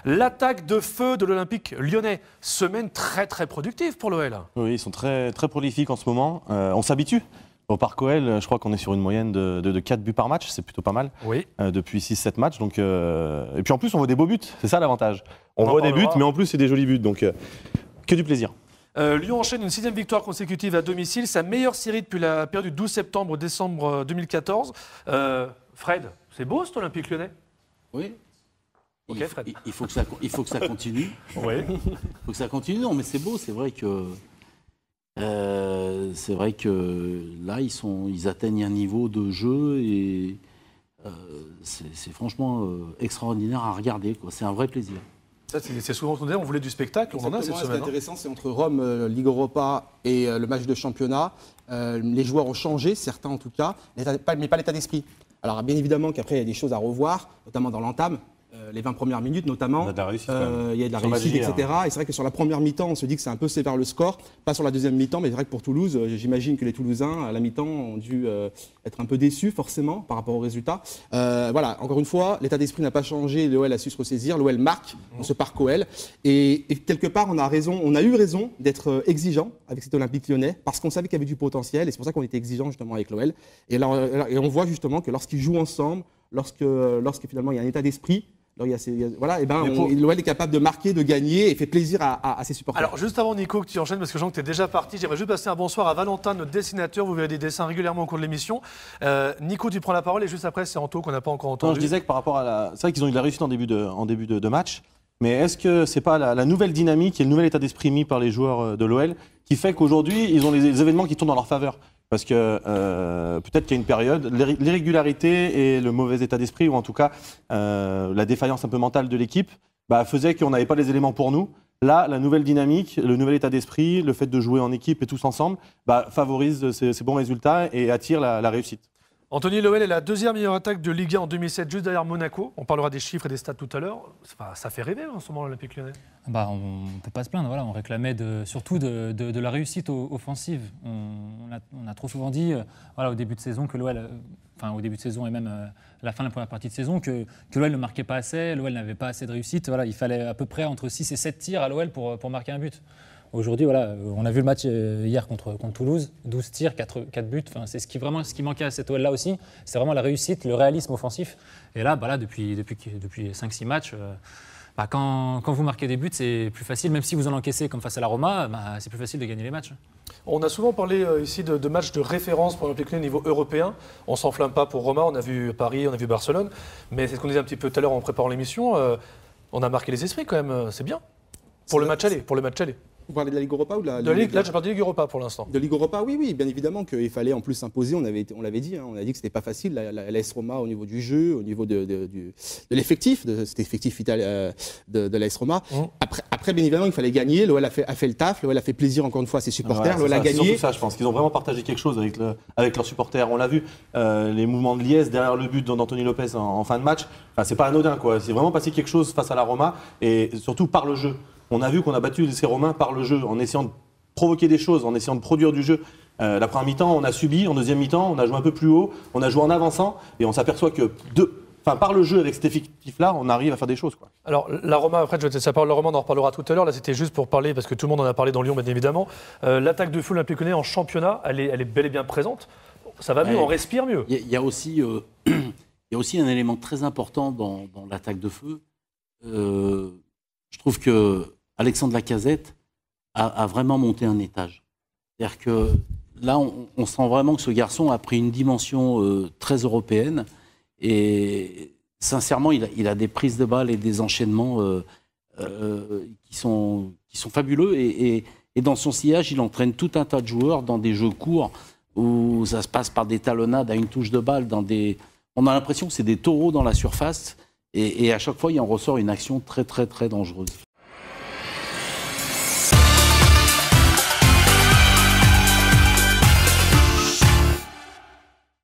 L'attaque de feu de l'Olympique lyonnais, semaine très très productive pour l'OL. Oui, ils sont très, très prolifiques en ce moment. On s'habitue. Au Parc OL, je crois qu'on est sur une moyenne de 4 buts par match, c'est plutôt pas mal, oui. Depuis 6-7 matchs. Donc, et puis en plus, on voit des beaux buts, c'est ça l'avantage. On voit des buts, mais en plus, c'est des jolis buts, donc que du plaisir. Lyon enchaîne une 6e victoire consécutive à domicile, sa meilleure série depuis la période du 12 septembre-décembre 2014. Fred, c'est beau cet Olympique lyonnais? Oui. Ok, Fred. Il faut que ça continue. Oui. Il faut que ça continue. Non, mais c'est beau, c'est vrai que... là, ils atteignent un niveau de jeu et c'est franchement extraordinaire à regarder. C'est un vrai plaisir. C'est souvent ce qu'on disait, on voulait du spectacle, on en a cette semaine. Ce qui est intéressant, c'est entre Rome, Ligue Europa et le match de championnat. Les joueurs ont changé, certains en tout cas, mais pas l'état d'esprit. Alors bien évidemment qu'après, il y a des choses à revoir, notamment dans l'entame. Les 20 premières minutes notamment, il y a de la réussite, il y a de la réussite, etc. Et c'est vrai que sur la première mi-temps, on se dit que c'est un peu sévère le score, pas sur la deuxième mi-temps, mais c'est vrai que pour Toulouse, j'imagine que les Toulousains, à la mi-temps, ont dû être un peu déçus forcément par rapport aux résultats. Voilà, encore une fois, l'état d'esprit n'a pas changé, l'OL a su se ressaisir, l'OL marque dans ce parc OL. Et quelque part, on a eu raison d'être exigeant avec cet Olympique lyonnais, parce qu'on savait qu'il y avait du potentiel, et c'est pour ça qu'on était exigeant justement avec l'OL. Et on voit justement que lorsqu'ils jouent ensemble, lorsque finalement il y a un état d'esprit, voilà, l'OL est capable de marquer, de gagner et fait plaisir à ses supporters. Alors, juste avant, Nico, que tu enchaînes, parce que Jean, que tu es déjà parti, j'aimerais juste passer un bonsoir à Valentin, notre dessinateur. Vous verrez des dessins régulièrement au cours de l'émission. Nico, tu prends la parole et juste après, c'est Anto qu'on n'a pas encore entendu. Non, je disais que par rapport à c'est vrai qu'ils ont eu de la réussite en début de match, mais est-ce que c'est pas la nouvelle dynamique et le nouvel état d'esprit mis par les joueurs de l'OL qui fait qu'aujourd'hui, ils ont les événements qui tournent dans leur faveur? Parce que peut-être qu'il y a une période, l'irrégularité et le mauvais état d'esprit, ou en tout cas la défaillance un peu mentale de l'équipe, faisait qu'on n'avait pas les éléments pour nous. Là, la nouvelle dynamique, le nouvel état d'esprit, le fait de jouer en équipe et tous ensemble, favorise ces bons résultats et attire la réussite. Anthony, l'OL est la deuxième meilleure attaque de Ligue 1 en 2007, juste derrière Monaco. On parlera des chiffres et des stats tout à l'heure. Ça fait rêver en ce moment l'Olympique lyonnais. On ne peut pas se plaindre. Voilà, on réclamait surtout de la réussite offensive. On a trop souvent dit au début de saison que l'OL, au début de saison et même à la fin de la première partie de saison, que l'OL ne marquait pas assez, l'OL n'avait pas assez de réussite. Voilà, il fallait à peu près entre 6 et 7 tirs à l'OL pour marquer un but. Aujourd'hui, voilà, on a vu le match hier contre Toulouse, 12 tirs, 4 buts. Enfin, c'est ce qui manquait à cette OL-là aussi. C'est vraiment la réussite, le réalisme offensif. Et là, depuis 5-6 matchs, quand vous marquez des buts, c'est plus facile. Même si vous en encaissez comme face à la Roma, c'est plus facile de gagner les matchs. On a souvent parlé ici de matchs de référence pour l'Olympique lyonnais au niveau européen. On ne s'enflamme pas pour Roma, on a vu Paris, on a vu Barcelone. Mais c'est ce qu'on disait un petit peu tout à l'heure en préparant l'émission. On a marqué les esprits quand même, c'est bien. Pour le match aller. Vous parlez de la Ligue Europa ou de la Ligue? Là, j'ai parlé de Ligue Europa pour l'instant. De Ligue Europa, oui, bien évidemment qu'il fallait en plus s'imposer. On l'avait dit, on a dit que c'était pas facile, l'AS Roma au niveau du jeu, au niveau de l'effectif, de cet effectif de l'AS Roma. Après, bien évidemment, il fallait gagner. L'OL a fait le taf, l'OL a fait plaisir encore une fois à ses supporters. L'OL a gagné. C'est surtout ça, je pense qu'ils ont vraiment partagé quelque chose avec leurs supporters. On l'a vu, les mouvements de liesse derrière le but d'Anthony Lopez en fin de match. C'est pas anodin, quoi. C'est vraiment passé quelque chose face à la Roma et surtout par le jeu. On a vu qu'on a battu ces Romains par le jeu, en essayant de provoquer des choses, en essayant de produire du jeu. La première mi-temps, on a subi. En deuxième mi-temps, on a joué un peu plus haut. On a joué en avançant. Et on s'aperçoit que par le jeu, avec cet effectif-là, on arrive à faire des choses, quoi. Alors, la Roma, après, je vais te laisser la parole, la Roma, on en reparlera tout à l'heure. Là, c'était juste pour parler, parce que tout le monde en a parlé dans Lyon, bien évidemment. L'attaque de feu olympique lyonnais en championnat, elle est bel et bien présente. Ça va mieux, on respire mieux. Il y a aussi un élément très important dans l'attaque de feu. Je trouve que Alexandre Lacazette a vraiment monté un étage. C'est-à-dire que là, on sent vraiment que ce garçon a pris une dimension très européenne. Et sincèrement, il a des prises de balles et des enchaînements qui sont fabuleux. Et dans son sillage, il entraîne tout un tas de joueurs dans des jeux courts où ça se passe par des talonnades à une touche de balle. On a l'impression que c'est des taureaux dans la surface. Et à chaque fois, il en ressort une action très, très, très dangereuse.